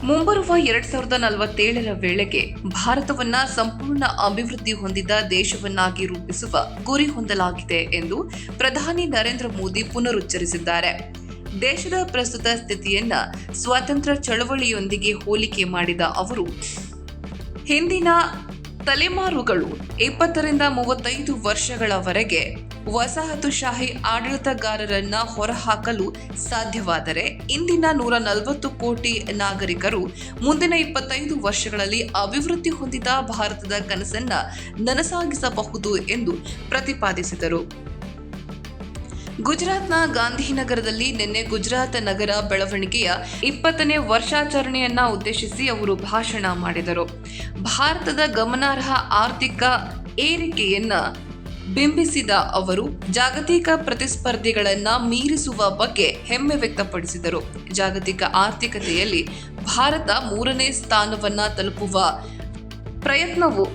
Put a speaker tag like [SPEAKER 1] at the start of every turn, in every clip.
[SPEAKER 1] ಮುಂಬರುವ 2047ರ ವೇಳೆಗೆ ಭಾರತವನ್ನ ಸಂಪೂರ್ಣ ಅಭಿವೃದ್ಧಿ ಹೊಂದಿದ ದೇಶವನ್ನಾಗಿ ರೂಪಿಸುವ ಗುರಿ ಹೊಂದಲಾಗಿದೆ ಎಂದು ಪ್ರಧಾನಿ ನರೇಂದ್ರ ಮೋದಿ ಪುನರುಚ್ಚರಿಸಿದ್ದಾರೆ. ದೇಶದ ಪ್ರಸ್ತುತ ಸ್ಥಿತಿಯನ್ನ ಸ್ವಾತಂತ್ರ್ಯ ಚಳವಳಿಯೊಂದಿಗೆ ಹೋಲಿಕೆ ಮಾಡಿದ ಅವರು, ಹಿಂದಿನ ತಲೆಮಾರುಗಳು 20ರಿಂದ 35 ವರ್ಷಗಳವರೆಗೆ ವಸಾಹತುಶಾಹಿ ಆಡಳಿತಗಾರರನ್ನ ಹೊರಹಾಕಲು ಸಾಧ್ಯವಾದರೆ ಇಂದಿನ 140 ಕೋಟಿ ನಾಗರಿಕರು ಮುಂದಿನ 25 ವರ್ಷಗಳಲ್ಲಿ ಅಭಿವೃದ್ಧಿ ಹೊಂದಿದ ಭಾರತದ ಕನಸನ್ನ ನನಸಾಗಿಸಬಹುದು ಎಂದು ಪ್ರತಿಪಾದಿಸಿದರು. ಗುಜರಾತ್ನ ಗಾಂಧಿನಗರದಲ್ಲಿ ನಿನ್ನೆ ಗುಜರಾತ್ ನಗರ ಬೆಳವಣಿಗೆಯ 20ನೇ ವರ್ಷಾಚರಣೆಯನ್ನ ಉದ್ದೇಶಿಸಿ ಅವರು ಭಾಷಣ ಮಾಡಿದರು. ಭಾರತದ ಗಮನಾರ್ಹ ಆರ್ಥಿಕ ಏರಿಕೆಯನ್ನ ಬಿಂಬಿಸಿದ ಅವರು ಜಾಗತಿಕ ಪ್ರತಿಸ್ಪರ್ಧಿಗಳನ್ನ ಮೀರಿಸುವ ಬಗ್ಗೆ ಹೆಮ್ಮೆ ವ್ಯಕ್ತಪಡಿಸಿದರು. ಜಾಗತಿಕ ಆರ್ಥಿಕತೆಯಲ್ಲಿ ಭಾರತ 3ನೇ ಸ್ಥಾನವನ್ನ ತಲುಪುವ ಪ್ರಯತ್ನವು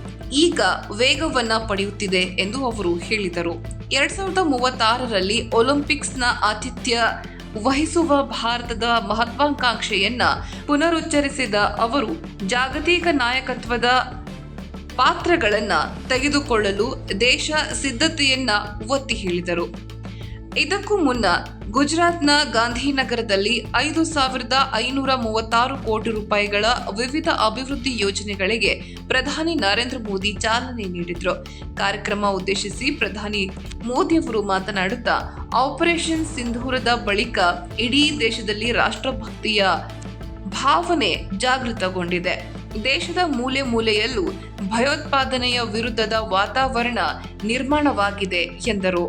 [SPEAKER 1] ಈಗ ವೇಗವನ್ನ ಪಡೆಯುತ್ತಿದೆ ಎಂದು ಅವರು ಹೇಳಿದರು. 2036ರಲ್ಲಿ ಒಲಿಂಪಿಕ್ಸ್ನ ಆತಿಥ್ಯ ವಹಿಸುವ ಭಾರತದ ಮಹತ್ವಾಕಾಂಕ್ಷೆಯನ್ನ ಪುನರುಚ್ಚರಿಸಿದ ಅವರು ಜಾಗತಿಕ ನಾಯಕತ್ವದ ಪಾತ್ರಗಳನ್ನು ತೆಗೆದುಕೊಳ್ಳಲು ದೇಶ ಸಿದ್ಧತೆಯನ್ನ ಒತ್ತಿ ಹೇಳಿದರು. ಇದಕ್ಕೂ ಮುನ್ನ ಗುಜರಾತ್ನ ಗಾಂಧಿನಗರದಲ್ಲಿ 5,536 ಕೋಟಿ ರೂಪಾಯಿಗಳ ವಿವಿಧ ಅಭಿವೃದ್ಧಿ ಯೋಜನೆಗಳಿಗೆ ಪ್ರಧಾನಿ ನರೇಂದ್ರ ಮೋದಿ ಚಾಲನೆ ನೀಡಿದರು. ಕಾರ್ಯಕ್ರಮ ಉದ್ದೇಶಿಸಿ ಪ್ರಧಾನಿ ಮೋದಿ ಅವರು ಮಾತನಾಡುತ್ತಾ, ಆಪರೇಷನ್ ಸಿಂಧೂರದ ಬಳಿಕ ಇಡೀ ದೇಶದಲ್ಲಿ ರಾಷ್ಟ್ರಭಕ್ತಿಯ ಭಾವನೆ ಜಾಗೃತಗೊಂಡಿದೆ. ದೇಶದ ಮೂಲೆ ಮೂಲೆಯಲ್ಲೂ ಭಯೋತ್ಪಾದನೆಯ ವಿರುದ್ಧದ ವಾತಾವರಣ ನಿರ್ಮಾಣವಾಗಿದೆ ಎಂದರು.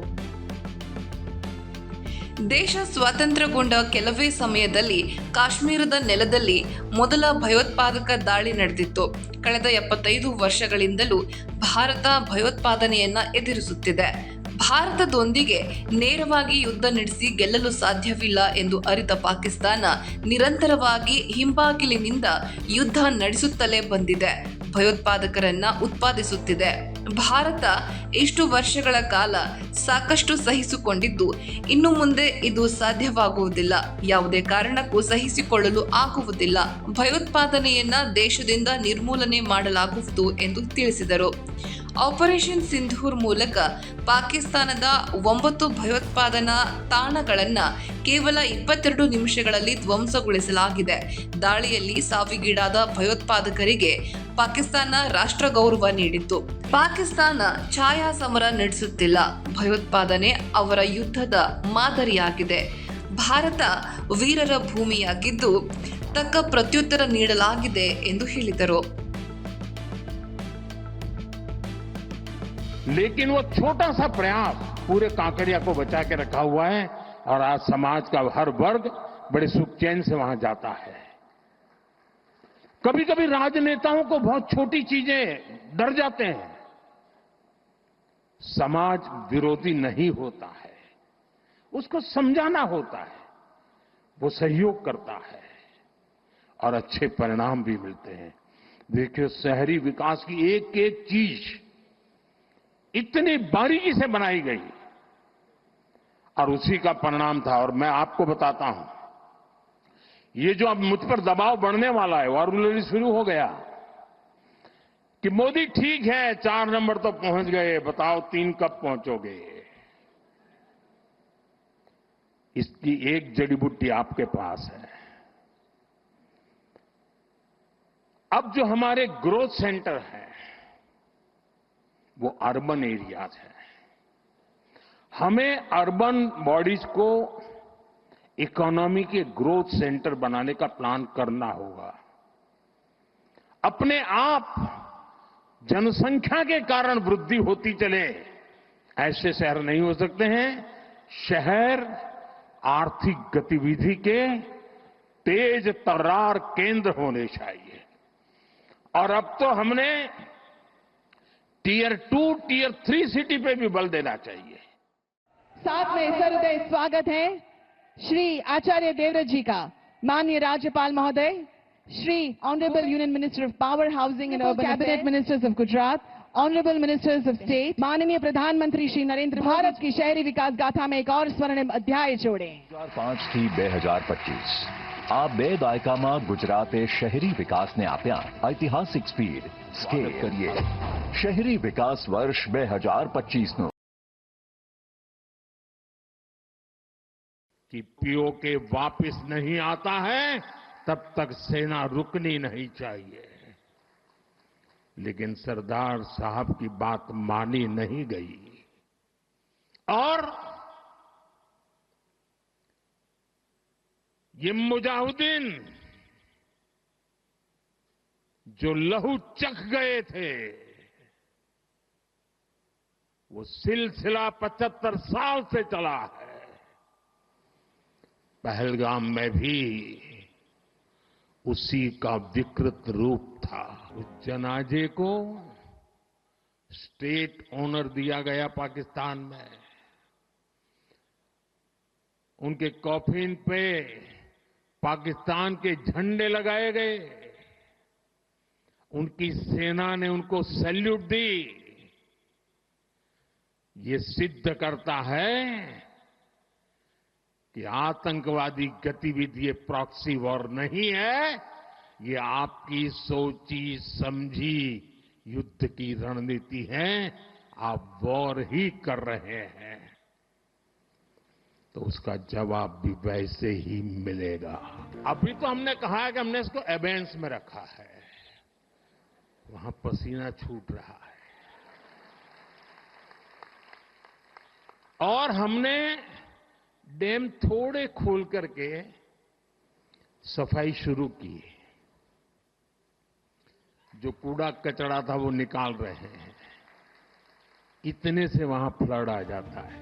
[SPEAKER 1] ದೇಶ ಸ್ವಾತಂತ್ರ್ಯಗೊಂಡ ಕೆಲವೇ ಸಮಯದಲ್ಲಿ ಕಾಶ್ಮೀರದ ನೆಲದಲ್ಲಿ ಮೊದಲ ಭಯೋತ್ಪಾದಕ ದಾಳಿ ನಡೆದಿತ್ತು. ಕಳೆದ 75 ವರ್ಷಗಳಿಂದಲೂ ಭಾರತ ಭಯೋತ್ಪಾದನೆಯನ್ನ ಎದುರಿಸುತ್ತಿದೆ. ಭಾರತದೊಂದಿಗೆ ನೇರವಾಗಿ ಯುದ್ಧ ನಡೆಸಿ ಗೆಲ್ಲಲು ಸಾಧ್ಯವಿಲ್ಲ ಎಂದು ಅರಿತ ಪಾಕಿಸ್ತಾನ ನಿರಂತರವಾಗಿ ಹಿಂಬಾಗಿಲಿನಿಂದ ಯುದ್ಧ ನಡೆಸುತ್ತಲೇ ಬಂದಿದೆ, ಭಯೋತ್ಪಾದಕರನ್ನ ಉತ್ಪಾದಿಸುತ್ತಿದೆ. ಭಾರತ ಇಷ್ಟು ವರ್ಷಗಳ ಕಾಲ ಸಾಕಷ್ಟು ಸಹಿಸಿಕೊಂಡಿದ್ದು ಇನ್ನು ಮುಂದೆ ಇದು ಸಾಧ್ಯವಾಗುವುದಿಲ್ಲ, ಯಾವುದೇ ಕಾರಣಕ್ಕೂ ಸಹಿಸಿಕೊಳ್ಳಲು ಆಗುವುದಿಲ್ಲ. ಭಯೋತ್ಪಾದನೆಯನ್ನ ದೇಶದಿಂದ ನಿರ್ಮೂಲನೆ ಮಾಡಲಾಗುವುದು ಎಂದು ತಿಳಿಸಿದರು. ಆಪರೇಷನ್ ಸಿಂಧೂರ್ ಮೂಲಕ ಪಾಕಿಸ್ತಾನದ 9 ಭಯೋತ್ಪಾದನಾ ತಾಣಗಳನ್ನ ಕೇವಲ 22 ನಿಮಿಷಗಳಲ್ಲಿ ಧ್ವಂಸಗೊಳಿಸಲಾಗಿದೆ. ದಾಳಿಯಲ್ಲಿ ಸಾವಿಗೀಡಾದ ಭಯೋತ್ಪಾದಕರಿಗೆ ಪಾಕಿಸ್ತಾನ ರಾಷ್ಟ್ರ ಗೌರವ ನೀಡಿತ್ತು. ಪಾಕಿಸ್ತಾನ ಛಾಯಾ ಸಮರ ನಡೆಸುತ್ತಿಲ್ಲ, ಭಯೋತ್ಪಾದನೆ ಅವರ ಯುದ್ಧದ ಮಾದರಿಯಾಗಿದೆ. ಭಾರತ ವೀರರ ಭೂಮಿಯಾಗಿದ್ದು ತಕ್ಕ ಪ್ರತ್ಯುತ್ತರ ನೀಡಲಾಗಿದೆ ಎಂದು ಹೇಳಿದರು.
[SPEAKER 2] लेकिन वो छोटा सा प्रयास पूरे कांकरिया को बचा के रखा हुआ है और आज समाज का हर वर्ग बड़े सुख चैन से वहां जाता है. कभी कभी राजनेताओं को बहुत छोटी चीजें डर जाते हैं. समाज विरोधी नहीं होता है, उसको समझाना होता है, वो सहयोग करता है और अच्छे परिणाम भी मिलते हैं. देखिए, शहरी विकास की एक एक चीज इतनी बारीकी से बनाई गई और उसी का परिणाम था. और मैं आपको बताता हूं, ये जो अब मुझ पर दबाव बढ़ने वाला है वो ऑलरेडी शुरू हो गया कि मोदी ठीक है 4 नंबर तो पहुंच गए, बताओ 3 कब पहुंचोगे. इसकी एक जड़ी बूटी आपके पास है. अब जो हमारे ग्रोथ सेंटर है वो अर्बन एरियाज है. हमें अर्बन बॉडीज को इकोनॉमी के ग्रोथ सेंटर बनाने का प्लान करना होगा. अपने आप जनसंख्या के कारण वृद्धि होती चले ऐसे शहर नहीं हो सकते हैं. शहर आर्थिक गतिविधि के तेज तर्रार केंद्र होने चाहिए. और अब तो हमने टियर 2, टियर 3 सिटी पे भी बल देना चाहिए.
[SPEAKER 3] साथ में सहृदय स्वागत है श्री आचार्य देवव्रत जी का. माननीय राज्यपाल महोदय, Shri honourable union minister of power, housing and urban cabinet ministers of Gujarat, honourable ministers of state, माननीय प्रधानमंत्री श्री नरेंद्र भारत की शहरी विकास गाथा में एक और स्वर्णिम अध्याय जोड़े.
[SPEAKER 4] 2005 थी 2025. આ 2 દાયકામાં ગુજરાતે શહેરી વિકાસને આપ્યા ઐતિહાસિક સ્પીડ સ્કેલ કરીએ શહેરી વિકાસ વર્ષ 2025નું
[SPEAKER 2] कि पीओके वापस नहीं आता है तब तक सेना रुकनी नहीं चाहिए। लेकिन सरदार साहब की बात मानी नहीं गई और ये मुजाहिदीन जो लहू चख गए थे वो सिलसिला 75 साल से चला है। पहलगाम में भी उसी का विकृत रूप था। उस जनाजे को स्टेट ऑनर दिया गया पाकिस्तान में। उनके कॉफिन पे पाकिस्तान के झंडे लगाए गए। उनकी सेना ने उनको सैल्यूट दी। ये सिद्ध करता है कि आतंकवादी गतिविधि प्रॉक्सी वॉर नहीं है, ये आपकी सोची समझी युद्ध की रणनीति है। आप वॉर ही कर रहे हैं तो उसका जवाब भी वैसे ही मिलेगा। अभी तो हमने कहा है कि हमने इसको एबेंस में रखा है, वहां पसीना छूट रहा है और हमने डैम थोड़े खोल करके सफाई शुरू की। जो कूड़ा कचरा था वो निकाल रहे हैं। इतने से वहां फ्लड आ जाता है।